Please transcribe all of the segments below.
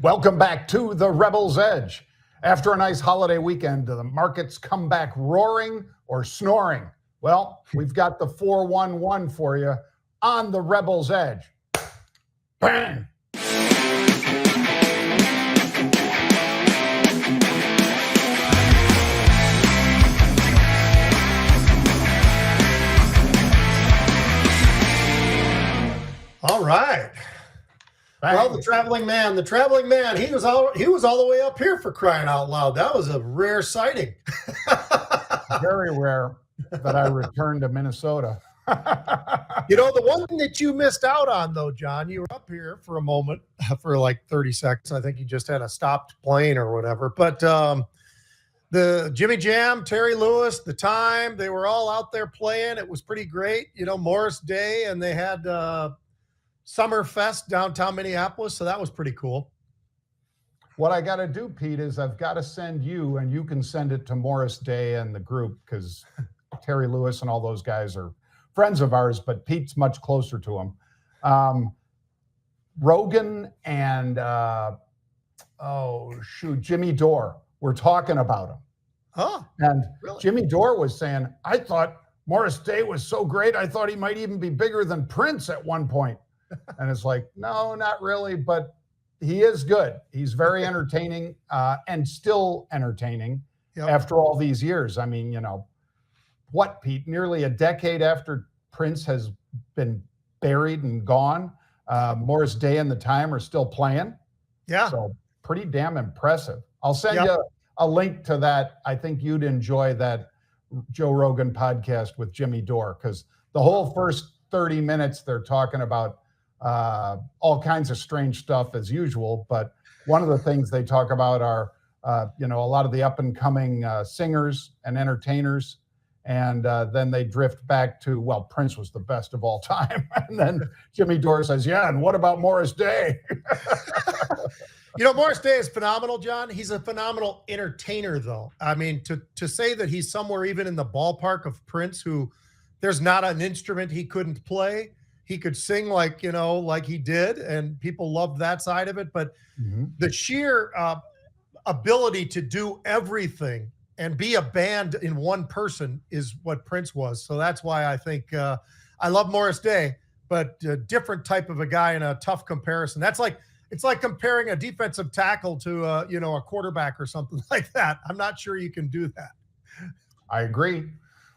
Welcome back to the Rebel's Edge. After a nice holiday weekend, do the markets come back roaring or snoring? Well, we've got the 411 for you on the Rebel's Edge. Bang! All right. Bang. Well, the traveling man, he was all the way up here, for crying out loud. That was a rare sighting. Very rare that I returned to Minnesota. You know, the one thing that you missed out on, though, John, you were up here for a moment, for like 30 seconds. I think you just had a stopped plane or whatever. But the Jimmy Jam, Terry Lewis, the Time, they were all out there playing. It was pretty great. You know, Morris Day, and they had Summer Fest downtown Minneapolis. So that was pretty cool. What I got to do, Pete, is I've got to send you, and you can send it to Morris Day and the group, because Terry Lewis and all those guys are friends of ours, but Pete's much closer to him. Rogan and, Jimmy Dore were talking about him. Oh, and really? Jimmy Dore was saying, I thought Morris Day was so great, I thought he might even be bigger than Prince at one point. And it's like, no, not really, but he is good. He's very entertaining and still entertaining after all these years. I mean, you know, what, Pete, nearly a decade after Prince has been buried and gone, Morris Day and the Time are still playing. Yeah. So pretty damn impressive. I'll send you a link to that. I think you'd enjoy that Joe Rogan podcast with Jimmy Dore, because the whole first 30 minutes they're talking about all kinds of strange stuff as usual. But one of the things they talk about are, a lot of the up and coming singers and entertainers. And then they drift back to, well, Prince was the best of all time. And then Jimmy Dore says, yeah, and what about Morris Day? You know, Morris Day is phenomenal, John. He's a phenomenal entertainer, though. I mean, to say that he's somewhere even in the ballpark of Prince, who there's not an instrument he couldn't play. He could sing like he did, and people loved that side of it. But the sheer ability to do everything and be a band in one person is what Prince was. So that's why I think I love Morris Day, but a different type of a guy in a tough comparison. It's like comparing a defensive tackle to a quarterback or something like that. I'm not sure you can do that. I agree.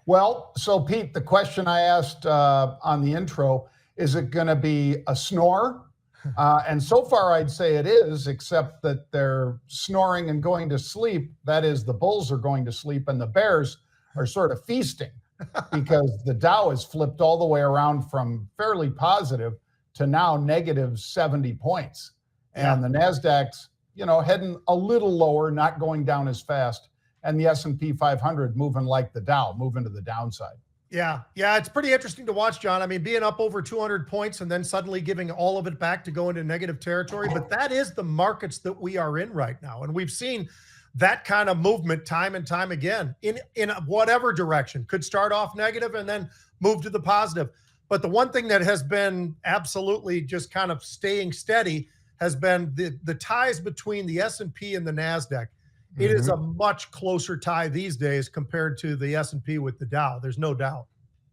Well, so Pete, the question I asked on the intro, is it going to be a snore? And so far I'd say it is, except that they're snoring and going to sleep. That is, the Bulls are going to sleep and the Bears are sort of feasting, because the Dow has flipped all the way around from fairly positive to now negative 70 points. And the NASDAQ's, heading a little lower, not going down as fast. And the S&P 500 moving like the Dow, moving to the downside. Yeah, it's pretty interesting to watch, John. I mean, being up over 200 points and then suddenly giving all of it back to go into negative territory. But that is the markets that we are in right now. And we've seen that kind of movement time and time again in whatever direction. Could start off negative and then move to the positive. But the one thing that has been absolutely just kind of staying steady has been the ties between the S&P and the NASDAQ. It is a much closer tie these days compared to the S&P with the Dow. There's no doubt.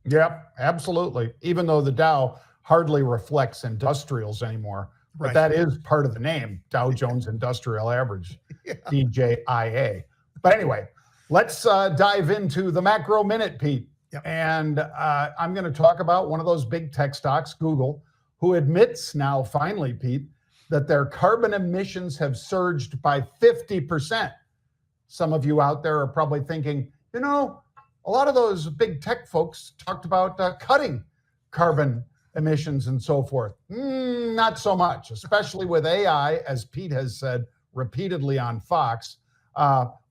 Yep, absolutely. Even though the Dow hardly reflects industrials anymore. But Right. that is part of the name, Dow Jones Industrial Average, DJIA. But anyway, let's dive into the macro minute, Pete. Yep. And I'm going to talk about one of those big tech stocks, Google, who admits now, finally, Pete, that their carbon emissions have surged by 50%. Some of you out there are probably thinking, a lot of those big tech folks talked about cutting carbon emissions and so forth. Not so much, especially with AI, as Pete has said repeatedly on Fox.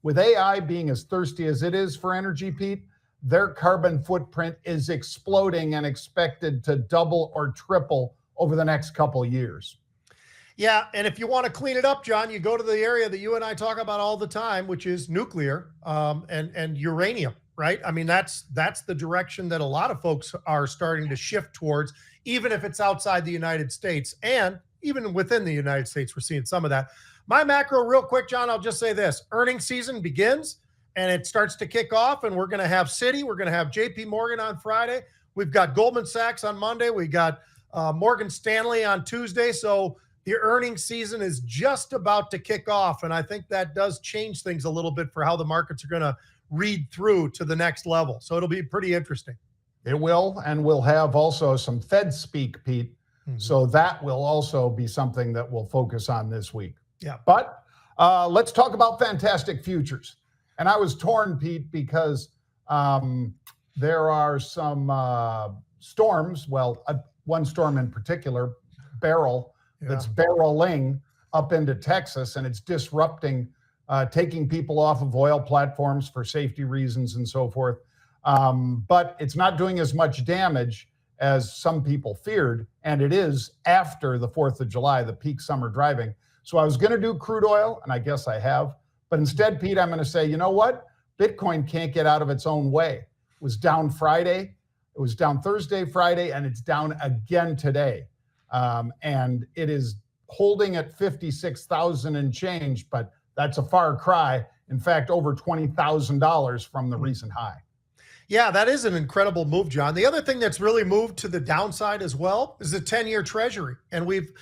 With AI being as thirsty as it is for energy, Pete, their carbon footprint is exploding and expected to double or triple over the next couple years. Yeah, and if you want to clean it up, John, you go to the area that you and I talk about all the time, which is nuclear and uranium, right? I mean, that's the direction that a lot of folks are starting to shift towards, even if it's outside the United States. And even within the United States, we're seeing some of that. My macro, real quick, John, I'll just say this. Earnings season begins, and it starts to kick off, and we're going to have Citi. We're going to have JP Morgan on Friday. We've got Goldman Sachs on Monday. We got Morgan Stanley on Tuesday. So the earnings season is just about to kick off, and I think that does change things a little bit for how the markets are going to read through to the next level. So it'll be pretty interesting. It will, and we'll have also some Fed speak, Pete. Mm-hmm. So that will also be something that we'll focus on this week. Yeah. But let's talk about fantastic futures. And I was torn, Pete, because there are some storms. Well, one storm in particular, that's barreling up into Texas, and it's disrupting, taking people off of oil platforms for safety reasons and so forth. But it's not doing as much damage as some people feared, and it is after the 4th of July, the peak summer driving. So I was going to do crude oil, and I guess I have. But instead, Pete, I'm going to say, you know what? Bitcoin can't get out of its own way. It was down Friday. It was down Thursday, Friday, and it's down again today. And it is holding at 56,000 and change, but that's a far cry. In fact, over $20,000 from the recent high. Yeah, that is an incredible move, John. The other thing that's really moved to the downside as well is the 10-year treasury. And we've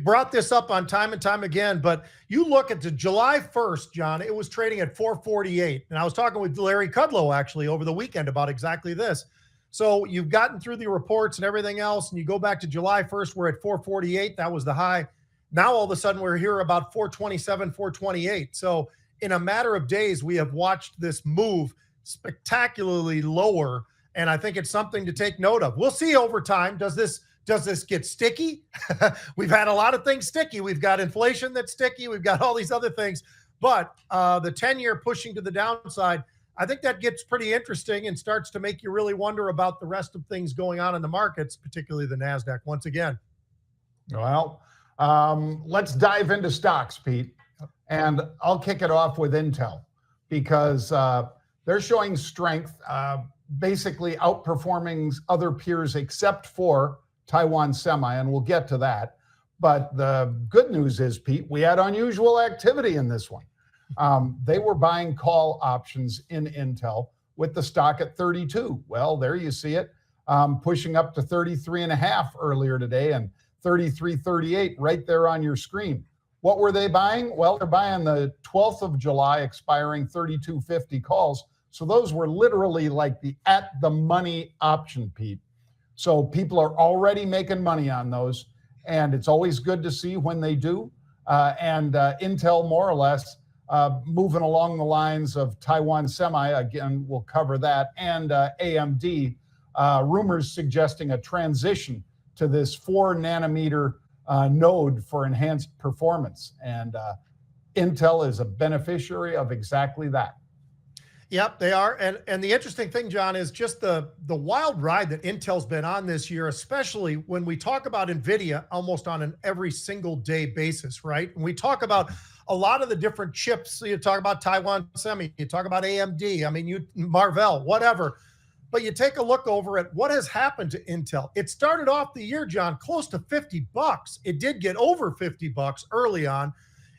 brought this up on time and time again, but you look at the July 1st, John, it was trading at 448. And I was talking with Larry Kudlow actually over the weekend about exactly this. So you've gotten through the reports and everything else, and you go back to July 1st, we're at 448. That was the high. Now all of a sudden we're here about 427, 428. So in a matter of days, we have watched this move spectacularly lower, and I think it's something to take note of. We'll see over time. Does this get sticky? We've had a lot of things sticky. We've got inflation that's sticky. We've got all these other things, but the 10-year pushing to the downside, I think that gets pretty interesting and starts to make you really wonder about the rest of things going on in the markets, particularly the NASDAQ once again. Well, let's dive into stocks, Pete, and I'll kick it off with Intel because they're showing strength, basically outperforming other peers except for Taiwan Semi, and we'll get to that. But the good news is, Pete, we had unusual activity in this one. They were buying call options in Intel with the stock at 32. Well, there you see it, pushing up to 33.5 earlier today and 33.38 right there on your screen. What were they buying? Well, they're buying the 12th of July expiring 32.50 calls. So those were literally like the at the money option, Pete. So people are already making money on those, and it's always good to see when they do. And Intel more or less moving along the lines of Taiwan Semi, again, we'll cover that, and AMD, rumors suggesting a transition to this 4 nanometer node for enhanced performance. And Intel is a beneficiary of exactly that. Yep, they are. And the interesting thing, John, is just the wild ride that Intel's been on this year, especially when we talk about NVIDIA almost on an every single day basis, right? And we talk about a lot of the different chips. So you talk about Taiwan Semi, you talk about AMD, I mean, Marvell, whatever. But you take a look over at what has happened to Intel. It started off the year, John, close to $50. It did get over $50 early on.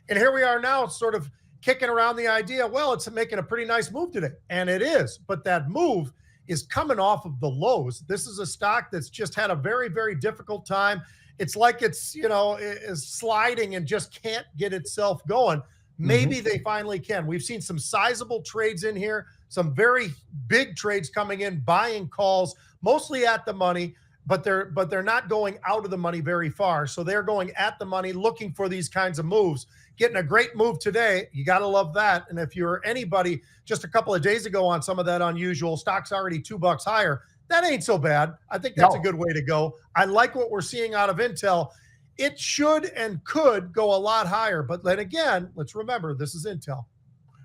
And here we are now sort of kicking around the idea, well, it's making a pretty nice move today. And it is. But that move is coming off of the lows. This is a stock that's just had a very, very difficult time. It's like it's, is sliding and just can't get itself going. Maybe they finally can. We've seen some sizable trades in here, some very big trades coming in, buying calls, mostly at the money, but they're not going out of the money very far. So they're going at the money, looking for these kinds of moves. Getting a great move today. You got to love that. And if you're anybody just a couple of days ago on some of that unusual, stock's already $2 higher, that ain't so bad. I think that's a good way to go. I like what we're seeing out of Intel. It should and could go a lot higher. But then again, let's remember, this is Intel.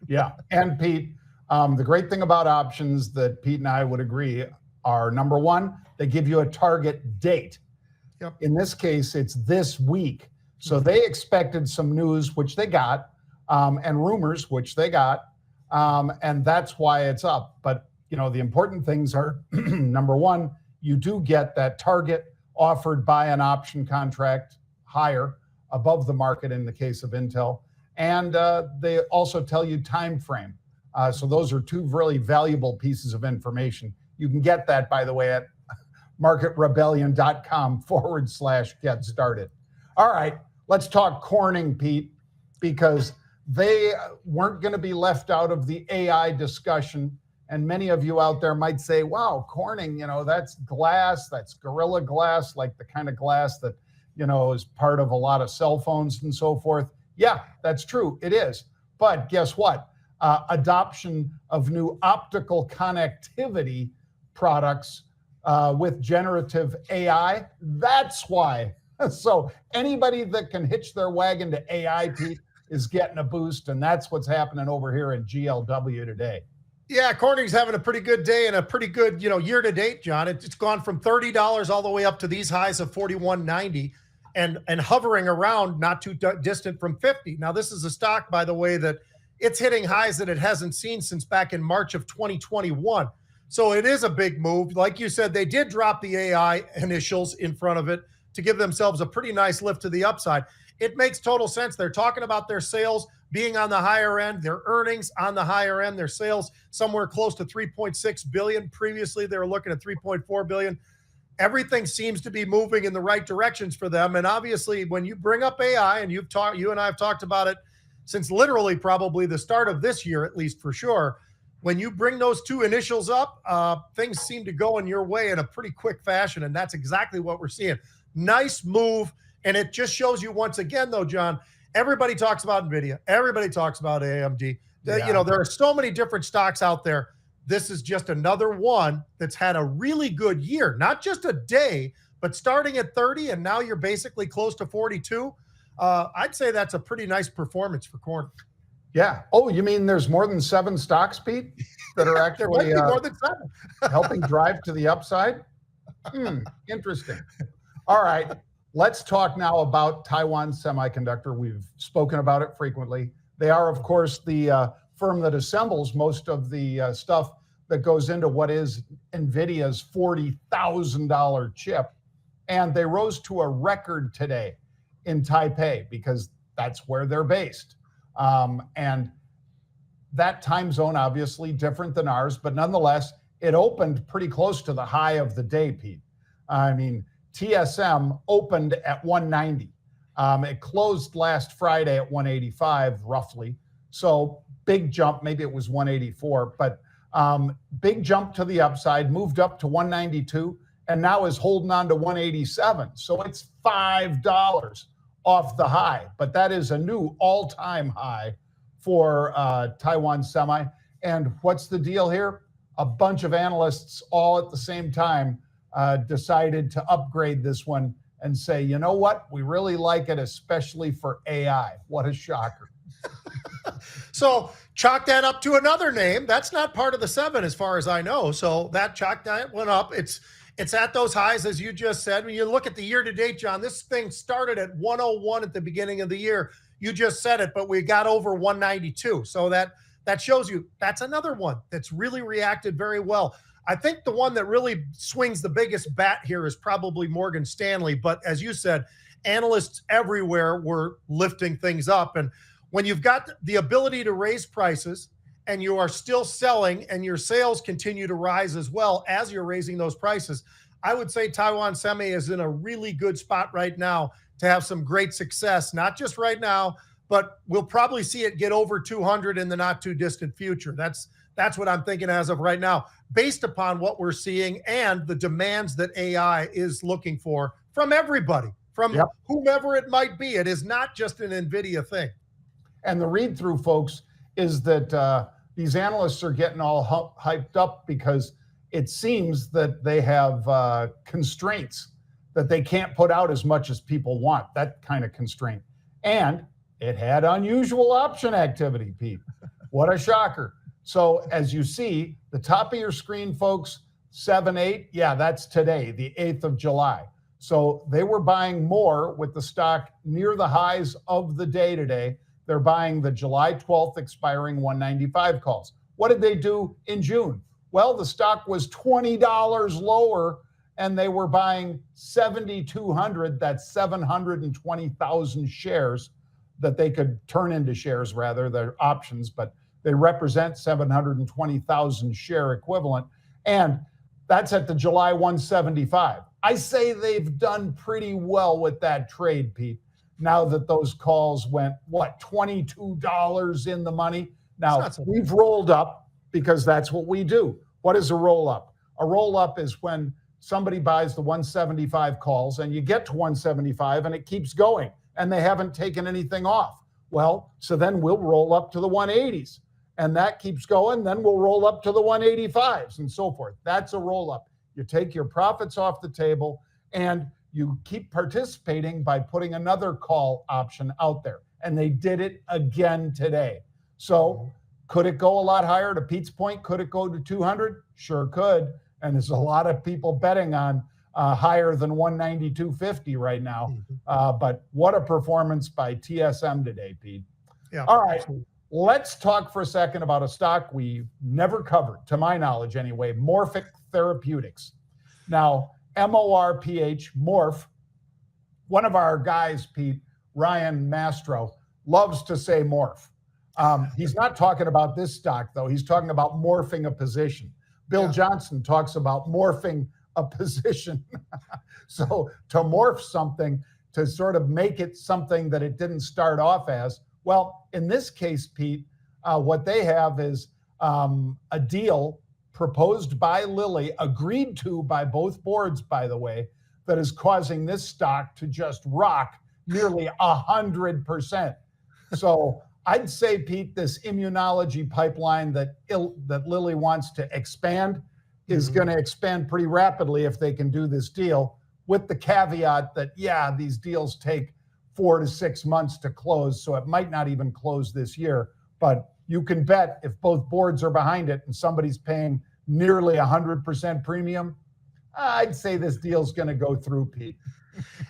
Yeah. And Pete, the great thing about options that Pete and I would agree are, number one, they give you a target date. Yep. In this case, it's this week. So they expected some news, which they got, and rumors, which they got, and that's why it's up. But, the important things are, number one, you do get that target offered by an option contract higher, above the market in the case of Intel. And they also tell you time frame. So those are two really valuable pieces of information. You can get that, by the way, at marketrebellion.com/get started. All right, let's talk Corning, Pete, because they weren't going to be left out of the AI discussion. And many of you out there might say, wow, Corning, that's glass, that's Gorilla Glass, like the kind of glass that, is part of a lot of cell phones and so forth. Yeah, that's true. It is. But guess what? Adoption of new optical connectivity products with generative AI, that's why. So anybody that can hitch their wagon to AI, Pete, is getting a boost, and that's what's happening over here in GLW today. Yeah, Corning's having a pretty good day and a pretty good, year to date, John. It's gone from $30 all the way up to these highs of $41.90 and hovering around not too distant from 50. Now, this is a stock, by the way, that it's hitting highs that it hasn't seen since back in March of 2021. So it is a big move. Like you said, they did drop the AI initials in front of it to give themselves a pretty nice lift to the upside. It makes total sense. They're talking about their sales being on the higher end, their earnings on the higher end, their sales somewhere close to 3.6 billion. Previously, they were looking at 3.4 billion. Everything seems to be moving in the right directions for them. And obviously, when you bring up AI, and you and I have talked about it since literally probably the start of this year, at least for sure, when you bring those two initials up, things seem to go in your way in a pretty quick fashion. And that's exactly what we're seeing. Nice move. And it just shows you once again, though, John, everybody talks about NVIDIA. Everybody talks about AMD. Yeah. There are so many different stocks out there. This is just another one that's had a really good year, not just a day, but starting at 30 and now you're basically close to 42. I'd say that's a pretty nice performance for Corning. Yeah. Oh, you mean there's more than 7 stocks, Pete, that are actually there might be more than 7. helping drive to the upside? Interesting. All right. Let's talk now about Taiwan Semiconductor. We've spoken about it frequently. They are, of course, the firm that assembles most of the stuff that goes into what is NVIDIA's $40,000 chip. And they rose to a record today in Taipei because that's where they're based. And that time zone, obviously different than ours, but nonetheless, it opened pretty close to the high of the day, Pete. I mean, TSM opened at 190. It closed last Friday at 185, roughly. So big jump, maybe it was 184, but big jump to the upside, moved up to 192, and now is holding on to 187. So it's $5 off the high, but that is a new all-time high for Taiwan Semi. And what's the deal here? A bunch of analysts all at the same time decided to upgrade this one and say, you know what? We really like it, especially for AI. What a shocker. So chalk that up to another name. That's not part of the 7 as far as I know. So that went up. It's at those highs, as you just said. When you look at the year to date, John, this thing started at 101 at the beginning of the year. You just said it, but we got over 192. So that shows you that's another one that's really reacted very well. I think the one that really swings the biggest bat here is probably Morgan Stanley. But as you said, analysts everywhere were lifting things up. And when you've got the ability to raise prices and you are still selling and your sales continue to rise as well as you're raising those prices, I would say Taiwan Semi is in a really good spot right now to have some great success, not just right now, but we'll probably see it get over 200 in the not too distant future. That's what I'm thinking as of right now, based upon what we're seeing and the demands that AI is looking for from everybody, from whomever it might be. It is not just an NVIDIA thing. And the read through, folks, is that these analysts are getting all hyped up because it seems that they have constraints that they can't put out as much as people want, that kind of constraint. And it had unusual option activity, Pete. What a shocker. So as you see, the top of your screen, folks, 7-8, yeah, that's today, the 8th of July. So they were buying more with the stock near the highs of the day today. They're buying the July 12th expiring 195 calls. What did they do in June? Well, the stock was $20 lower and they were buying 7,200, that's 720,000 shares that they could turn into shares, rather, they're options, but they represent 720,000 share equivalent. And that's at the July 175. I say they've done pretty well with that trade, Pete. Now that those calls went, what, $22 in the money? Now, we've rolled up because that's what we do. What is a roll up? A roll up is when somebody buys the 175 calls and you get to 175 and it keeps going and they haven't taken anything off. Well, so then we'll roll up to the 180s and that keeps going. Then we'll roll up to the 185s and so forth. That's a roll up. You take your profits off the table and you keep participating by putting another call option out there. And they did it again today. So could it go a lot higher? To Pete's point, could it go to 200? Sure could. And there's a lot of people betting on higher than 192.50 right now. But what a performance by TSM today, Pete. Yeah. All right. Let's talk for a second about a stock we never covered, to my knowledge anyway, Morphic Therapeutics. Now, MORPH, Morph, one of our guys, Pete, Ryan Mastro, loves to say morph. He's not talking about this stock, though. He's talking about morphing a position. Bill Johnson talks about morphing a position. So to morph something, to sort of make it something that it didn't start off as, well, in this case, Pete, what they have is a deal proposed by Lilly, agreed to by both boards, by the way, that is causing this stock to just rock nearly 100%. So I'd say, Pete, this immunology pipeline that Lilly wants to expand is going to expand pretty rapidly if they can do this deal, with the caveat that, yeah, these deals take 4 to 6 months to close, so it might not even close this year. But you can bet if both boards are behind it and somebody's paying nearly 100% premium, I'd say this deal's going to go through, Pete.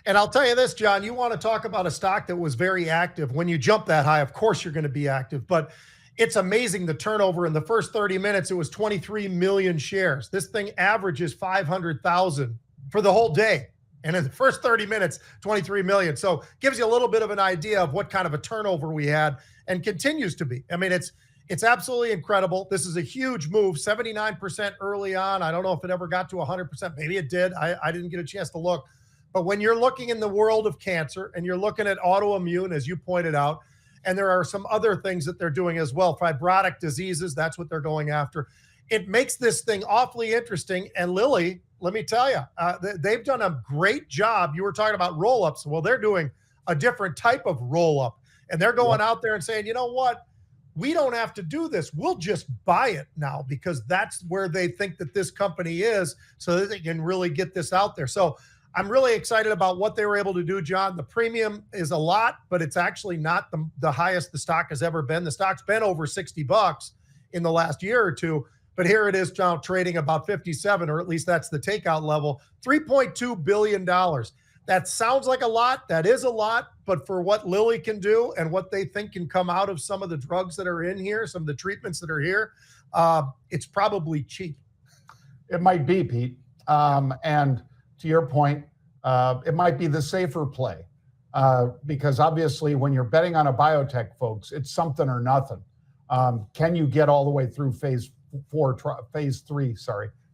And I'll tell you this, John, you want to talk about a stock that was very active. When you jump that high, of course you're going to be active, but it's amazing the turnover. In the first 30 minutes, it was 23 million shares. This thing averages 500,000 for the whole day. And in the first 30 minutes, 23 million. So gives you a little bit of an idea of what kind of a turnover we had and continues to be. I mean, it's absolutely incredible. This is a huge move, 79% early on. I don't know if it ever got to 100%. Maybe it did. I didn't get a chance to look. But when you're looking in the world of cancer and you're looking at autoimmune, as you pointed out, and there are some other things that they're doing as well, fibrotic diseases, that's what they're going after. It makes this thing awfully interesting. And Lilly, let me tell you, they've done a great job. You were talking about roll-ups. Well, they're doing a different type of roll-up. And they're going out there and saying, you know what? We don't have to do this. We'll just buy it now, because that's where they think that this company is, so that they can really get this out there. So I'm really excited about what they were able to do, John. The premium is a lot, but it's actually not the highest the stock has ever been. The stock's been over $60 in the last year or two, but here it is now trading about 57, or at least that's the takeout level, $3.2 billion. That sounds like a lot. That is a lot, but for what Lilly can do and what they think can come out of some of the drugs that are in here, some of the treatments that are here, it's probably cheap. It might be, Pete. And to your point, it might be the safer play, because obviously when you're betting on a biotech, folks, it's something or nothing. Can you get all the way through phase 3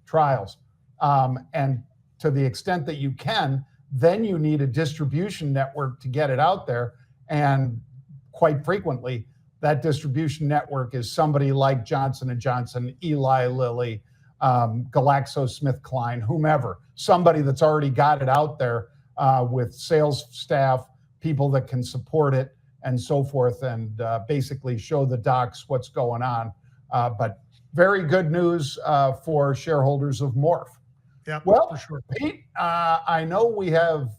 trials? And to the extent that you can, then you need a distribution network to get it out there. And quite frequently, that distribution network is somebody like Johnson & Johnson, Eli Lilly, GlaxoSmithKline, whomever, somebody that's already got it out there with sales staff, people that can support it and so forth, and basically show the docs what's going on. But very good news for shareholders of Morph. Yeah, well, for sure. Pete, I know we have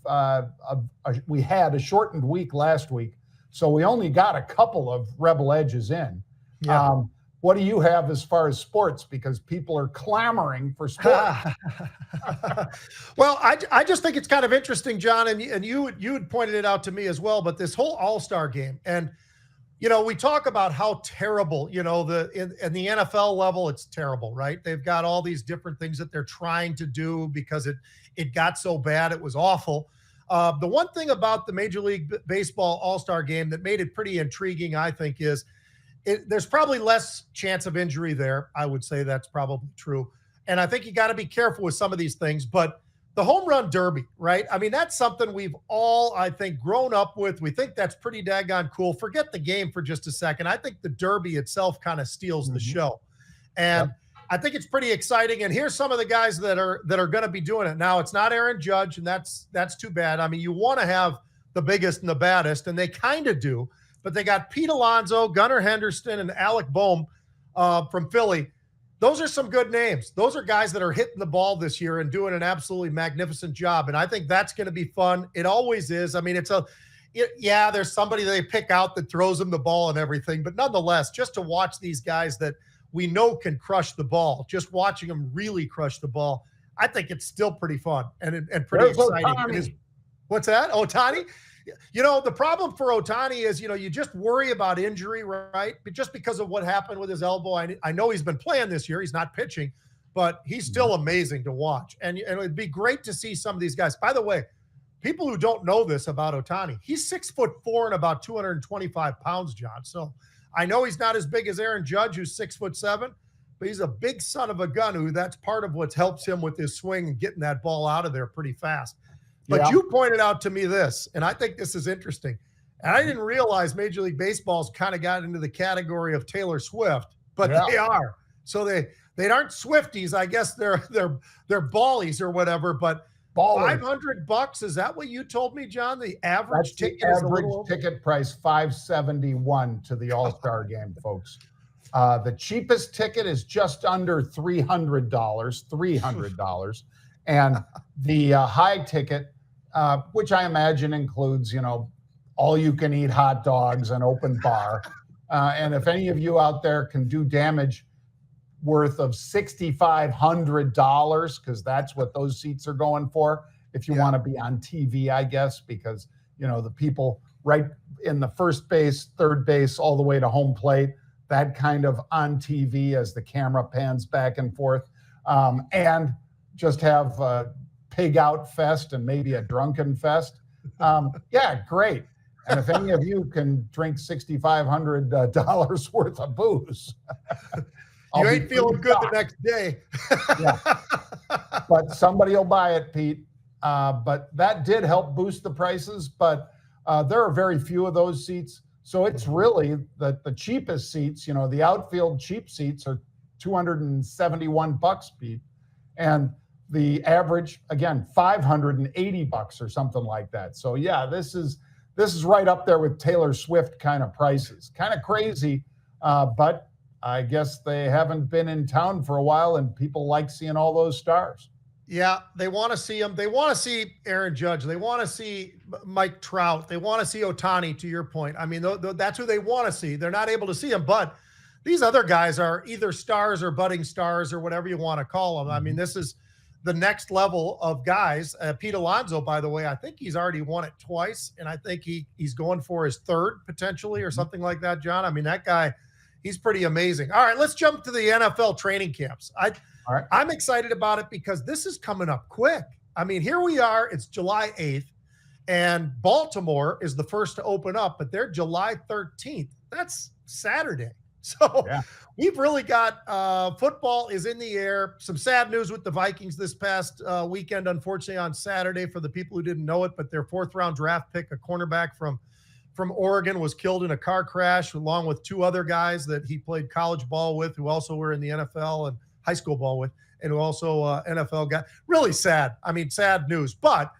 we had a shortened week last week, so we only got a couple of Rebel Edges in. Yeah. What do you have as far as sports? Because people are clamoring for sports. Well, I just think it's kind of interesting, John, and you had pointed it out to me as well, but this whole All Star Game, and you know, we talk about how terrible, you know, in the NFL level, it's terrible, right? They've got all these different things that they're trying to do because it got so bad. It was awful. The one thing about the Major League Baseball All Star Game that made it pretty intriguing, I think, is there's probably less chance of injury there. I would say that's probably true. And I think you got to be careful with some of these things. But the home run derby, right? I mean, that's something we've all, I think, grown up with. We think that's pretty daggone cool. Forget the game for just a second. I think the derby itself kind of steals the show. And I think it's pretty exciting. And here's some of the guys that are going to be doing it. Now, it's not Aaron Judge, and that's too bad. I mean, you want to have the biggest and the baddest, and they kind of do. But they got Pete Alonso, Gunnar Henderson, and Alec Boehm from Philly. Those are some good names. Those are guys that are hitting the ball this year and doing an absolutely magnificent job. And I think that's going to be fun. It always is. I mean, there's somebody they pick out that throws them the ball and everything. But nonetheless, just to watch these guys that we know can crush the ball, just watching them really crush the ball, I think it's still pretty fun and pretty exciting. What's that? Ohtani? The problem for Ohtani is, you just worry about injury, right? But just because of what happened with his elbow, I know he's been playing this year. He's not pitching, but he's still amazing to watch. And it'd be great to see some of these guys. By the way, people who don't know this about Ohtani, he's 6'4" and about 225 pounds, John. So I know he's not as big as Aaron Judge, who's 6'7", but he's a big son of a gun who that's part of what helps him with his swing and getting that ball out of there pretty fast. But you pointed out to me this, and I think this is interesting. And I didn't realize Major League Baseball's kind of got into the category of Taylor Swift, but they are. So they aren't Swifties. I guess they're ballies or whatever. But $500, is that what you told me, John? The average ticket price, $571 to the All-Star Game, folks. The cheapest ticket is just under $300. And the high ticket, which I imagine includes, all you can eat hot dogs and open bar. And if any of you out there can do damage worth of $6,500, because that's what those seats are going for, if you want to be on TV, I guess, because, the people right in the first base, third base, all the way to home plate, that kind of on TV as the camera pans back and forth. And just have a pig out fest and maybe a drunken fest. Great. And if any of you can drink $6,500 worth of booze, you ain't feeling good the next day. But somebody will buy it, Pete. But that did help boost the prices. But there are very few of those seats. So it's really the cheapest seats, the outfield cheap seats are $271, Pete. And the average, again, $580 or something like that. So this is right up there with Taylor Swift kind of prices. Kind of crazy, but I guess they haven't been in town for a while, and people like seeing all those stars. Yeah, they want to see them. They want to see Aaron Judge. They want to see Mike Trout. They want to see Ohtani, to your point. I mean, that's who they want to see. They're not able to see them, but these other guys are either stars or budding stars or whatever you want to call them. I mean, this is the next level of guys. Pete Alonso, by the way, I think he's already won it twice, and I think he's going for his third potentially or something like that, John. I mean, that guy, he's pretty amazing. All right, let's jump to the NFL training camps. I'm excited about it because this is coming up quick. I mean, here we are. It's July 8th, and Baltimore is the first to open up, but they're July 13th. That's Saturday. So we've really got football is in the air. Some sad news with the Vikings this past weekend, unfortunately, on Saturday for the people who didn't know it, but their fourth-round draft pick, a cornerback from Oregon, was killed in a car crash along with two other guys that he played college ball with who also were in the NFL and high school ball with, and who also NFL guy. Really sad. I mean, sad news. But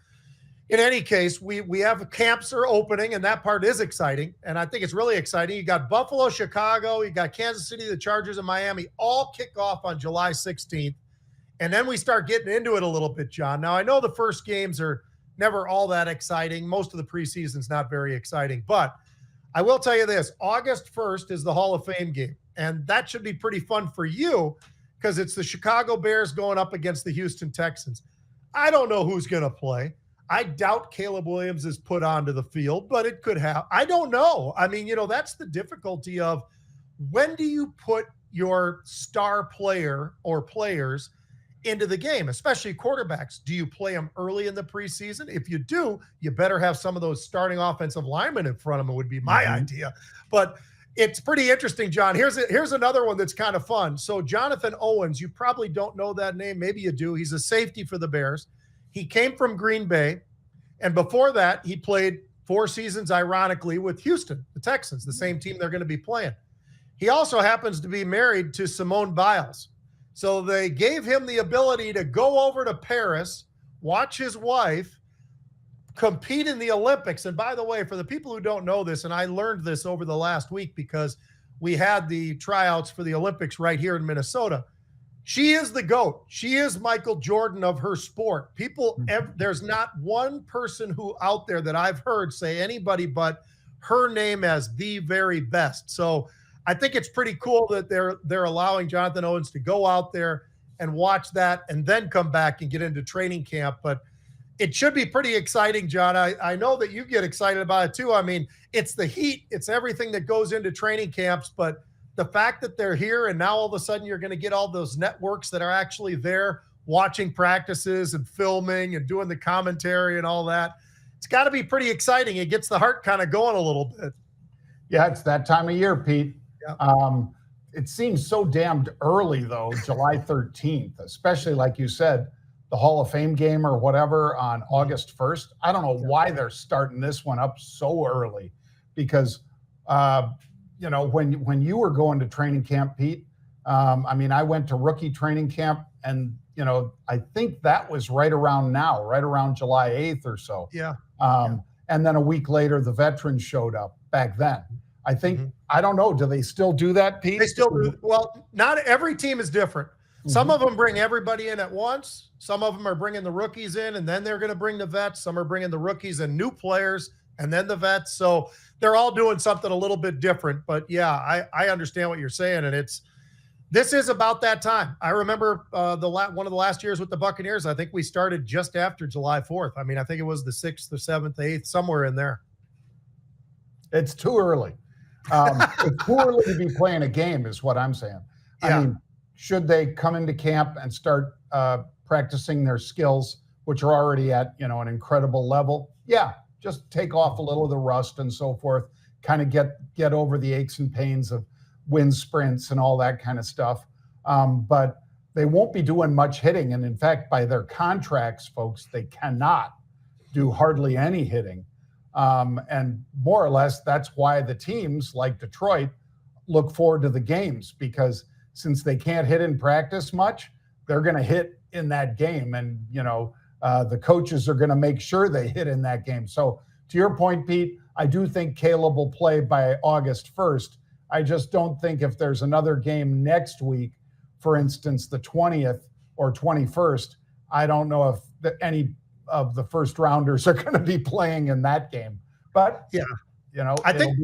in any case, we have camps are opening, and that part is exciting. And I think it's really exciting. You got Buffalo, Chicago, you got Kansas City, the Chargers, and Miami all kick off on July 16th. And then we start getting into it a little bit, John. Now, I know the first games are never all that exciting. Most of the preseason's not very exciting. But I will tell you this, August 1st is the Hall of Fame game. And that should be pretty fun for you because it's the Chicago Bears going up against the Houston Texans. I don't know who's going to play. I doubt Caleb Williams is put onto the field, but it could have. I don't know. I mean, that's the difficulty of when do you put your star player or players into the game, especially quarterbacks. Do you play them early in the preseason? If you do, you better have some of those starting offensive linemen in front of them would be my idea. But it's pretty interesting, John. Here's another one that's kind of fun. So Jonathan Owens, you probably don't know that name. Maybe you do. He's a safety for the Bears. He came from Green Bay. And before that, he played 4 seasons, ironically, with Houston, the Texans, the same team they're going to be playing. He also happens to be married to Simone Biles. So they gave him the ability to go over to Paris, watch his wife compete in the Olympics. And by the way, for the people who don't know this, and I learned this over the last week because we had the tryouts for the Olympics right here in Minnesota. She is the GOAT. She is Michael Jordan of her sport. There's not one person who out there that I've heard say anybody but her name as the very best. So I think it's pretty cool that they're allowing Jonathan Owens to go out there and watch that and then come back and get into training camp. But it should be pretty exciting, John. I know that you get excited about it too. I mean, it's the heat. It's everything that goes into training camps. But the fact that they're here and now all of a sudden you're going to get all those networks that are actually there watching practices and filming and doing the commentary and all that, it's got to be pretty exciting. It gets the heart kind of going a little bit. Yeah, it's that time of year, Pete. Yeah. It seems so damned early, though, July 13th, especially like you said, the Hall of Fame game or whatever on August 1st. I don't know why they're starting this one up so early because, when you were going to training camp, Pete, I went to rookie training camp and, I think that was right around July 8th or so. Yeah. And then a week later, the veterans showed up back then. I think, I don't know, do they still do that, Pete? They still do. Well, not every team is different. Some of them bring everybody in at once. Some of them are bringing the rookies in, and then they're going to bring the vets. Some are bringing the rookies and new players, and then the vets. So they're all doing something a little bit different. But, yeah, I understand what you're saying, and this is about that time. I remember one of the last years with the Buccaneers, I think we started just after July 4th. I think it was the 6th or 7th, 8th, somewhere in there. It's too early. It's too early to be playing a game is what I'm saying. Yeah. Should they come into camp and start practicing their skills, which are already at, an incredible level? Yeah, just take off a little of the rust and so forth, kind of get over the aches and pains of wind sprints and all that kind of stuff. But they won't be doing much hitting. And in fact, by their contracts, folks, they cannot do hardly any hitting. And more or less, that's why the teams like Detroit look forward to the games, because since they can't hit in practice much, they're going to hit in that game. And, the coaches are going to make sure they hit in that game. So to your point, Pete, I do think Caleb will play by August 1st. I just don't think if there's another game next week, for instance, the 20th or 21st, I don't know if any of the first rounders are going to be playing in that game. But, I think,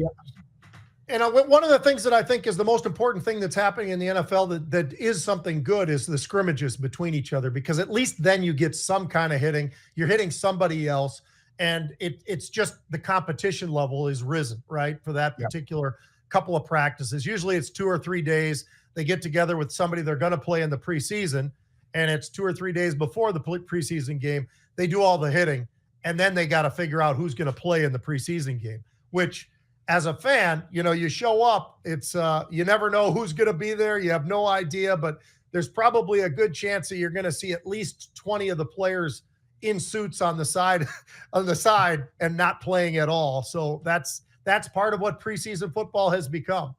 and one of the things that I think is the most important thing that's happening in the NFL that is something good is the scrimmages between each other, because at least then you get some kind of hitting. You're hitting somebody else, and it's just the competition level is risen, right, for that particular couple of practices. Usually it's 2 or 3 days. They get together with somebody they're going to play in the preseason, and it's 2 or 3 days before the preseason game. They do all the hitting, and then they got to figure out who's going to play in the preseason game, which as a fan, you show up, it's you never know who's going to be there. You have no idea, but there's probably a good chance that you're going to see at least 20 of the players in suits on the side and not playing at all. So that's part of what preseason football has become.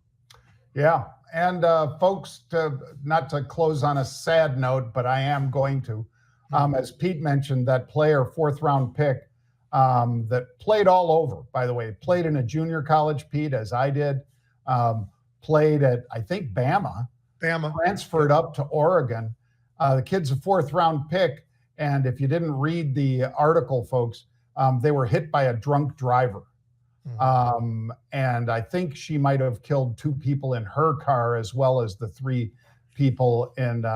Yeah. And folks, not to close on a sad note, but I am going to, as Pete mentioned, that player, 4th round pick, that played all over, by the way, played in a junior college, Pete, as I did, played at, I think, Bama, transferred up to Oregon. The kid's a 4th round pick. And if you didn't read the article, folks, they were hit by a drunk driver. And I think she might have killed 2 people in her car, as well as the 3 people in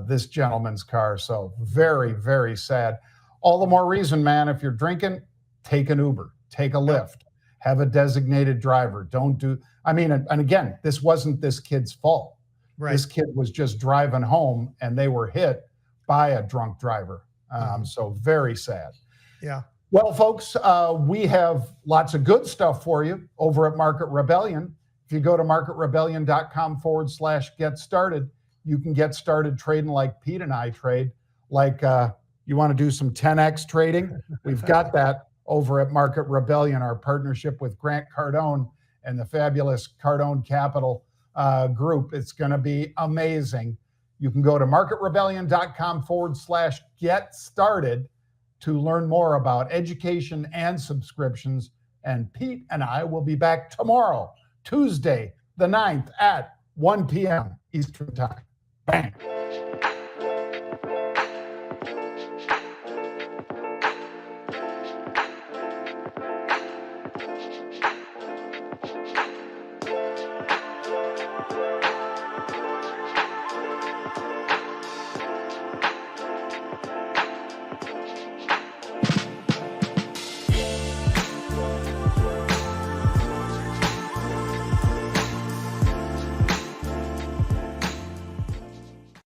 this gentleman's car. So very, very sad. All the more reason, man, if you're drinking, take an Uber, take a Lyft, have a designated driver. And again, this wasn't this kid's fault. Right. This kid was just driving home and they were hit. by a drunk driver. So very sad. Yeah. Well, folks, we have lots of good stuff for you over at Market Rebellion. If you go to marketrebellion.com/get started, you can get started trading like Pete and I trade. Like you want to do some 10x trading? We've got that over at Market Rebellion, our partnership with Grant Cardone and the fabulous Cardone Capital group. It's going to be amazing. You can go to marketrebellion.com/get started to learn more about education and subscriptions. And Pete and I will be back tomorrow, Tuesday, the 9th at 1 p.m. Eastern Time. Bang.